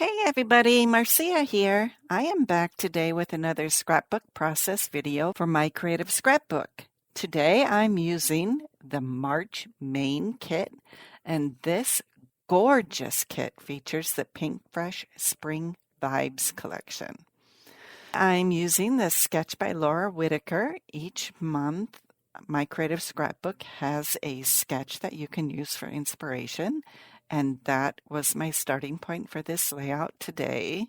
Hey everybody, Marcia here. I am back today with another scrapbook process video for My Creative Scrapbook. Today I'm using the March Main kit, and this gorgeous kit features the Pinkfresh Spring Vibes collection. I'm using the sketch by Laura Whitaker. Each month, My Creative Scrapbook has a sketch that you can use for inspiration. And that was my starting point for this layout today.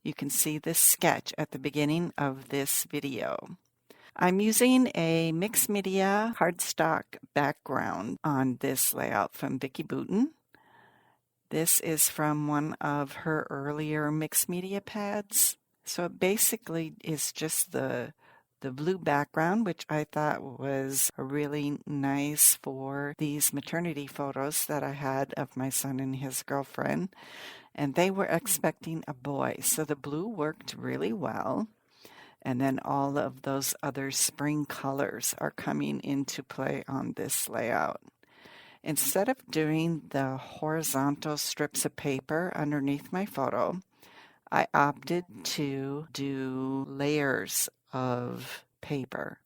You can see this sketch at the beginning of this video. I'm using a mixed media cardstock background on this layout from Vicki Boutin. This is from one of her earlier mixed media pads. So it basically is just the blue background, which I thought was really nice for these maternity photos that I had of my son and his girlfriend. And they were expecting a boy. So the blue worked really well. And then all of those other spring colors are coming into play on this layout. Instead of doing the horizontal strips of paper underneath my photo, I opted to do layers of paper.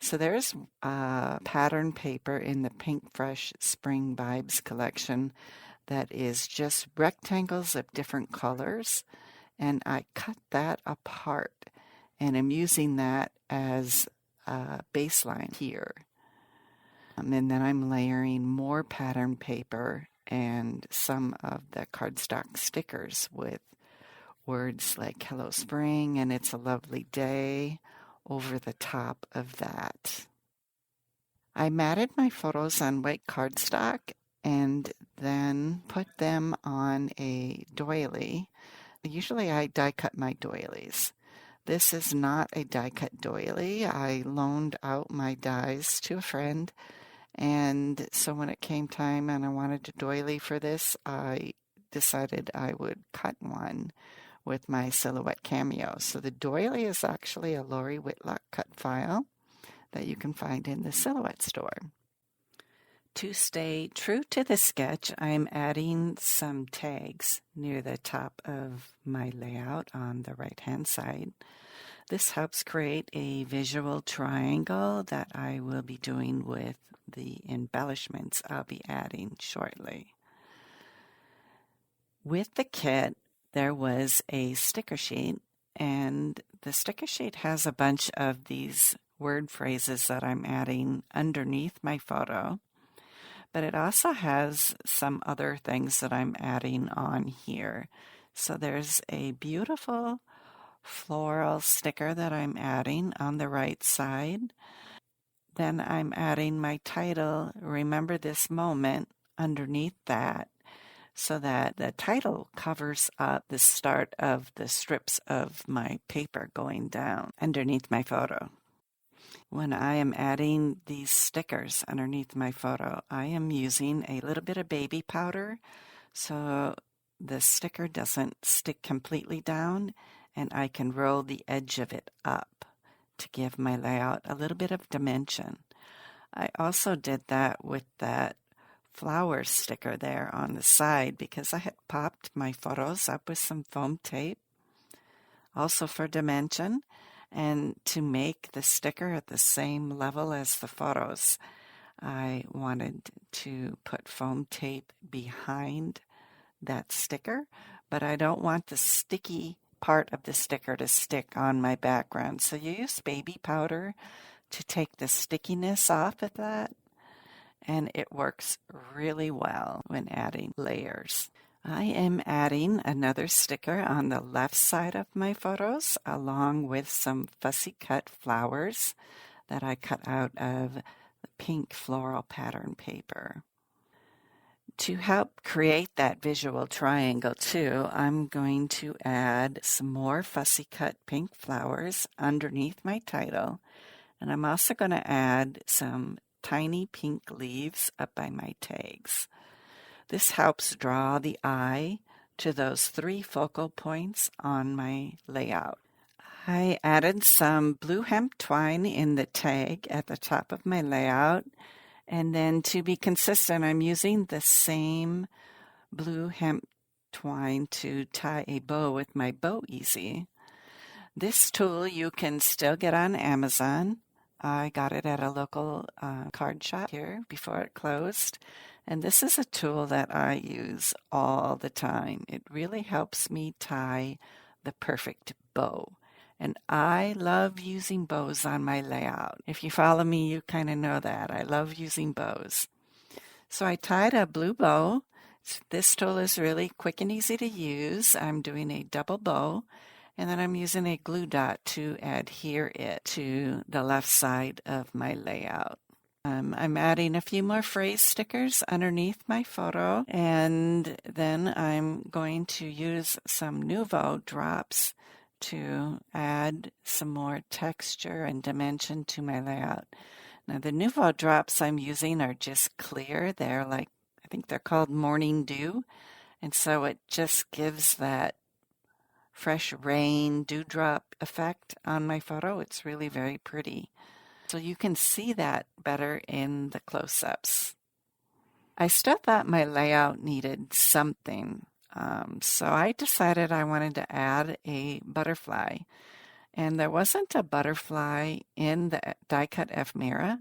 So there's pattern paper in the Pinkfresh Spring Vibes collection that is just rectangles of different colors, and I cut that apart, and I'm using that as a baseline here. And then I'm layering more pattern paper and some of the cardstock stickers with words like Hello Spring and It's a Lovely Day over the top of that. I matted my photos on white cardstock and then put them on a doily. Usually I die cut my doilies. This is not a die cut doily. I loaned out my dies to a friend, and so when it came time and I wanted to doily for this, I decided I would cut one with my Silhouette Cameo. So the doily is actually a Lori Whitlock cut file that you can find in the Silhouette store. To stay true to the sketch, I'm adding some tags near the top of my layout on the right-hand side. This helps create a visual triangle that I will be doing with the embellishments I'll be adding shortly. With the kit, there was a sticker sheet, and the sticker sheet has a bunch of these word phrases that I'm adding underneath my photo, but it also has some other things that I'm adding on here. So there's a beautiful floral sticker that I'm adding on the right side. Then I'm adding my title, Remember This Moment, underneath that, so that the title covers up the start of the strips of my paper going down underneath my photo. When I am adding these stickers underneath my photo, I am using a little bit of baby powder so the sticker doesn't stick completely down, and I can roll the edge of it up to give my layout a little bit of dimension. I also did that with that flower sticker there on the side because I had popped my photos up with some foam tape, also for dimension, and to make the sticker at the same level as the photos, I wanted to put foam tape behind that sticker, but I don't want the sticky part of the sticker to stick on my background. So you use baby powder to take the stickiness off of that, and it works really well when adding layers. I am adding another sticker on the left side of my photos along with some fussy cut flowers that I cut out of the pink floral pattern paper. To help create that visual triangle too, I'm going to add some more fussy cut pink flowers underneath my title, and I'm also going to add some tiny pink leaves up by my tags. This helps draw the eye to those 3 focal points on my layout. I added some blue hemp twine in the tag at the top of my layout, and then to be consistent, I'm using the same blue hemp twine to tie a bow with my Bow Easy. This tool you can still get on Amazon. I got it at a local card shop here before it closed. And this is a tool that I use all the time. It really helps me tie the perfect bow. And I love using bows on my layout. If you follow me, you kind of know that. I love using bows. So I tied a blue bow. This tool is really quick and easy to use. I'm doing a double bow, and then I'm using a glue dot to adhere it to the left side of my layout. I'm adding a few more phrase stickers underneath my photo, and then I'm going to use some Nuvo drops to add some more texture and dimension to my layout. Now the Nuvo drops I'm using are just clear. They're like, I think they're called Morning Dew, and so it just gives that fresh rain dewdrop effect on my photo. It's really very pretty. So you can see that better in the close-ups. I still thought my layout needed something, so I decided I wanted to add a butterfly. And there wasn't a butterfly in the die-cut ephemera,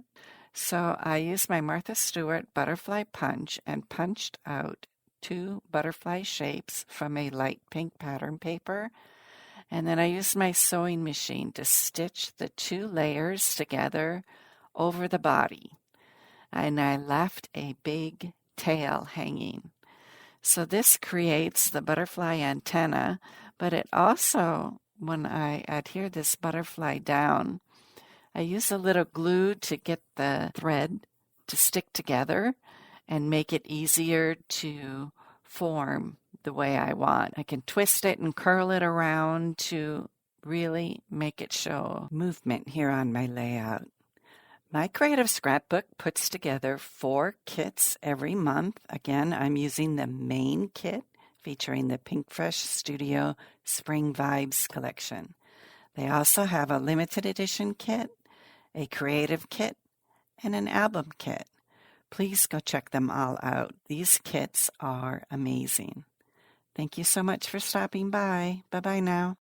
so I used my Martha Stewart butterfly punch and punched out 2 butterfly shapes from a light pink pattern paper. And then I used my sewing machine to stitch the 2 layers together over the body. And I left a big tail hanging. So this creates the butterfly antenna, but it also, when I adhere this butterfly down, I use a little glue to get the thread to stick together and make it easier to form the way I want. I can twist it and curl it around to really make it show movement here on my layout. My Creative Scrapbook puts together 4 kits every month. Again, I'm using the main kit featuring the Pinkfresh Studios Spring Vibes collection. They also have a limited edition kit, a creative kit, and an album kit. Please go check them all out. These kits are amazing. Thank you so much for stopping by. Bye-bye now.